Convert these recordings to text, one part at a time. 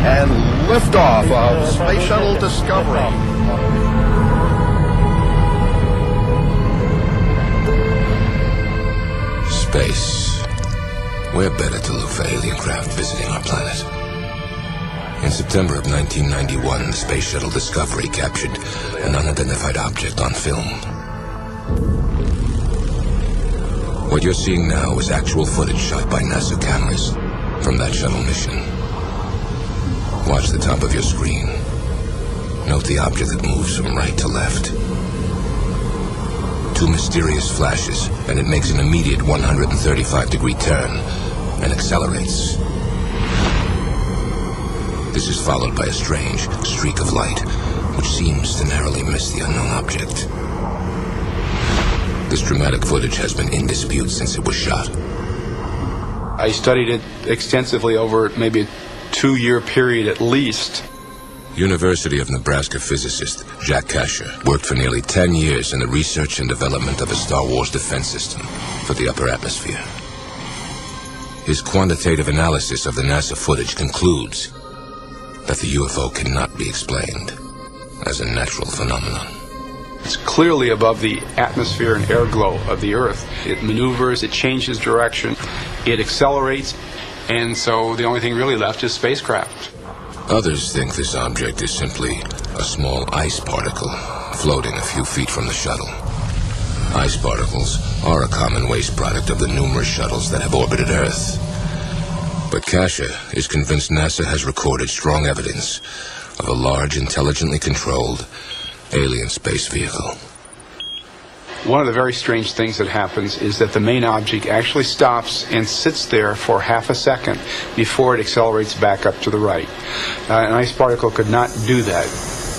and liftoff of Space Shuttle Discovery. Space. Where better to look for alien craft visiting our planet? In September of 1991, the Space Shuttle Discovery captured an unidentified object on film. What you're seeing now is actual footage shot by NASA cameras from that shuttle mission. Watch the top of your screen. Note the object that moves from right to left. Two mysterious flashes, and it makes an immediate 135-degree turn and accelerates. This is followed by a strange streak of light, which seems to narrowly miss the unknown object. This dramatic footage has been in dispute since it was shot. I studied it extensively over maybe a 2-year period at least. University of Nebraska physicist Jack Kasher worked for nearly 10 years in the research and development of a Star Wars defense system for the upper atmosphere. His quantitative analysis of the NASA footage concludes that the UFO cannot be explained as a natural phenomenon. It's clearly above the atmosphere and air glow of the Earth. It maneuvers, it changes direction, it accelerates, and so the only thing really left is spacecraft. Others think this object is simply a small ice particle floating a few feet from the shuttle. Ice particles are a common waste product of the numerous shuttles that have orbited Earth. But Kasher is convinced NASA has recorded strong evidence of a large, intelligently controlled alien space vehicle. One of the very strange things that happens is that the main object actually stops and sits there for half a second before it accelerates back up to the right. An ice particle could not do that.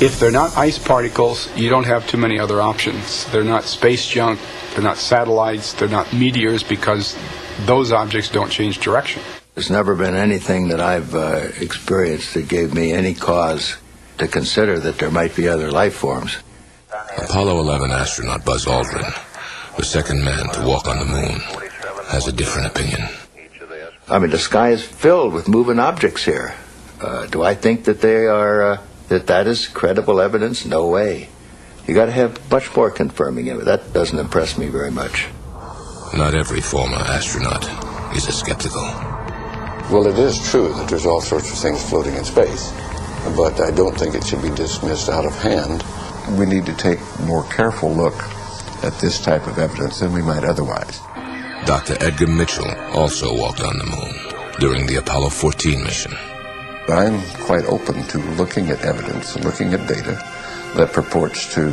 If they're not ice particles, you don't have too many other options. They're not space junk, they're not satellites, they're not meteors, because those objects don't change direction. There's never been anything that I've experienced that gave me any cause to consider that there might be other life forms. Apollo 11 astronaut Buzz Aldrin, the second man to walk on the moon, has a different opinion. I mean, the sky is filled with moving objects here. Do I think that they are, that is credible evidence? No way. You got to have much more confirming it. That doesn't impress me very much. Not every former astronaut is as skeptical. Well, it is true that there's all sorts of things floating in space, but I don't think it should be dismissed out of hand. We need to take a more careful look at this type of evidence than we might otherwise. Dr. Edgar Mitchell also walked on the moon during the Apollo 14 mission. I'm quite open to looking at evidence and looking at data that purports to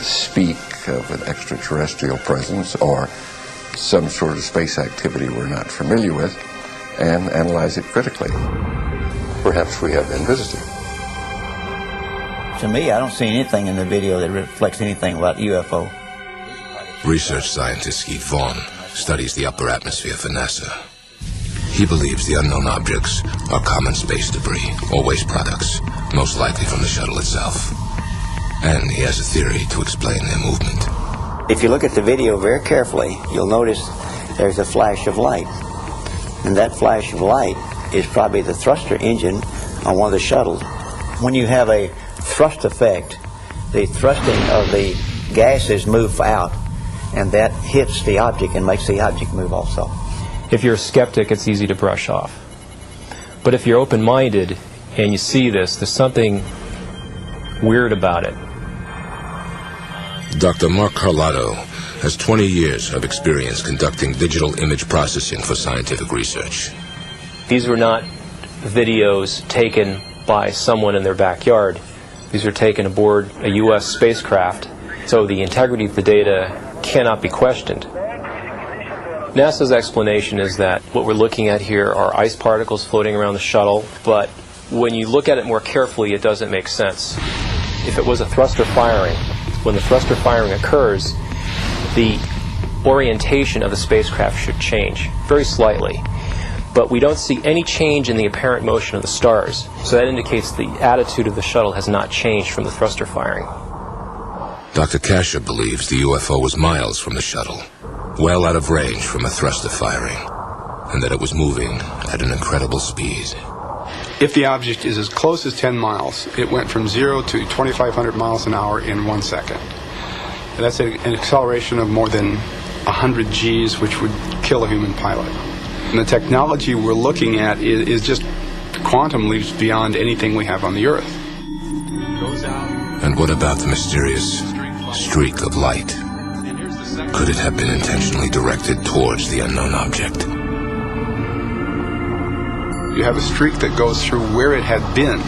speak of an extraterrestrial presence or some sort of space activity we're not familiar with, and analyze it critically. Perhaps we have been visited. To me, I don't see anything in the video that reflects anything about UFO. Research scientist Keith Vaughn studies the upper atmosphere for NASA. He believes the unknown objects are common space debris or waste products, most likely from the shuttle itself. And he has a theory to explain their movement. If you look at the video very carefully, you'll notice there's a flash of light. And that flash of light is probably the thruster engine on one of the shuttles. When you have a thrust effect, the thrusting of the gases move out, and that hits the object and makes the object move also. If you're a skeptic, it's easy to brush off. But if you're open-minded and you see this, there's something weird about it. Dr. Mark Carlotto has 20 years of experience conducting digital image processing for scientific research. These were not videos taken by someone in their backyard. These were taken aboard a U.S. spacecraft, so the integrity of the data cannot be questioned. NASA's explanation is that what we're looking at here are ice particles floating around the shuttle, but when you look at it more carefully, it doesn't make sense. If it was a thruster firing, when the thruster firing occurs, the orientation of the spacecraft should change very slightly. But we don't see any change in the apparent motion of the stars, so that indicates the attitude of the shuttle has not changed from the thruster firing. Dr. Kasher believes the UFO was miles from the shuttle, well out of range from a thruster firing, and that it was moving at an incredible speed. If the object is as close as 10 miles, it went from 0 to 2,500 miles an hour in 1 second. And that's an acceleration of more than 100 Gs, which would kill a human pilot. And the technology we're looking at is just quantum leaps beyond anything we have on the Earth. And what about the mysterious streak of light? Could it have been intentionally directed towards the unknown object? You have a streak that goes through where it had been.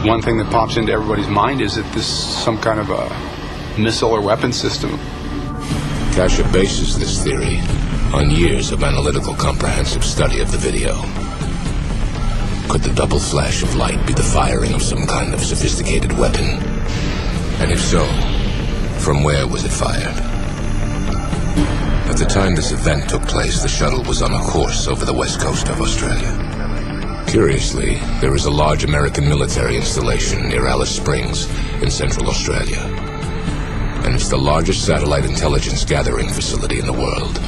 One thing that pops into everybody's mind is that this is some kind of a missile or weapon system. Kasha bases this theory on years of analytical, comprehensive study of the video. Could the double flash of light be the firing of some kind of sophisticated weapon? And if so, from where was it fired? At the time this event took place, the shuttle was on a course over the west coast of Australia. Curiously, there is a large American military installation near Alice Springs in Central Australia. And it's the largest satellite intelligence gathering facility in the world.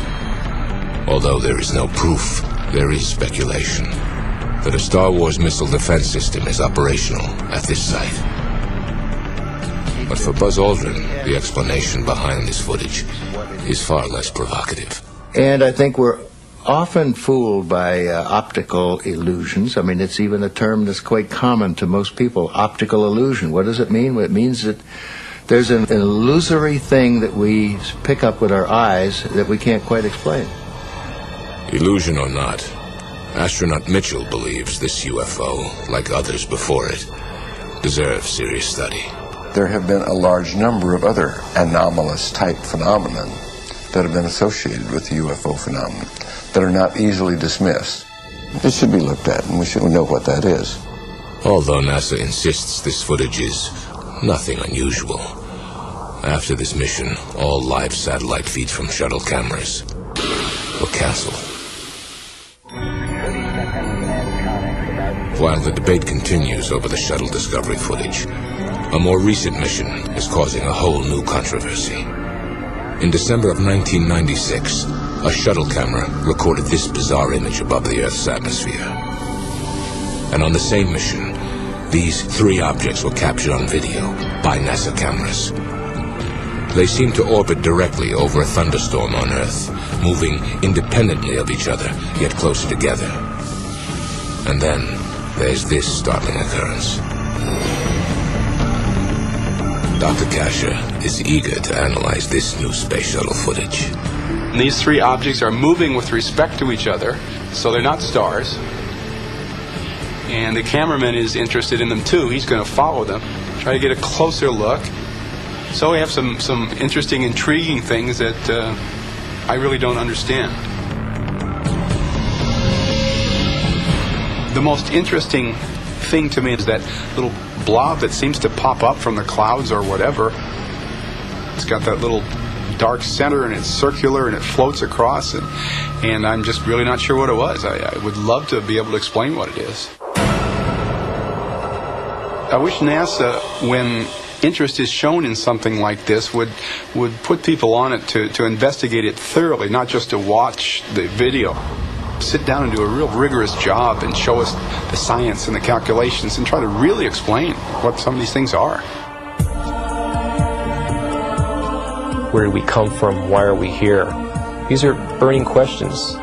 Although there is no proof, there is speculation that a Star Wars missile defense system is operational at this site. But for Buzz Aldrin, the explanation behind this footage is far less provocative. And I think we're often fooled by optical illusions. I mean, it's even a term that's quite common to most people, optical illusion. What does it mean? Well, it means that there's an illusory thing that we pick up with our eyes that we can't quite explain. Illusion or not, astronaut Mitchell believes this UFO, like others before it, deserves serious study. There have been a large number of other anomalous type phenomena that have been associated with the UFO phenomenon that are not easily dismissed. It should be looked at, and we should know what that is. Although NASA insists this footage is nothing unusual. After this mission, all live satellite feeds from shuttle cameras were canceled. While the debate continues over the shuttle Discovery footage, a more recent mission is causing a whole new controversy. In December of 1996, a shuttle camera recorded this bizarre image above the Earth's atmosphere. And on the same mission, these three objects were captured on video by NASA cameras. They seemed to orbit directly over a thunderstorm on Earth, moving independently of each other, yet closer together. And then there's this startling occurrence. Dr. Kasha is eager to analyze this new space shuttle footage. These three objects are moving with respect to each other, so they're not stars. And the cameraman is interested in them too. He's going to follow them, try to get a closer look. So we have some interesting, intriguing things that I really don't understand. The most interesting thing to me is that little blob that seems to pop up from the clouds or whatever. It's got that little dark center and it's circular and it floats across, and I'm just really not sure what it was. I would love to be able to explain what it is. I wish NASA, when interest is shown in something like this, would put people on it to investigate it thoroughly, not just to watch the video. Sit down and do a real rigorous job and show us the science and the calculations and try to really explain what some of these things are. Where did we come from? Why are we here? These are burning questions.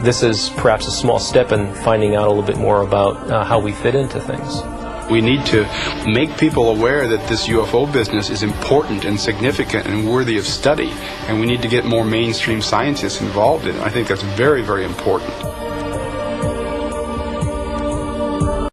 This is perhaps a small step in finding out a little bit more about how we fit into things. We need to make people aware that this UFO business is important and significant and worthy of study, and we need to get more mainstream scientists involved in it. I think that's very, very important.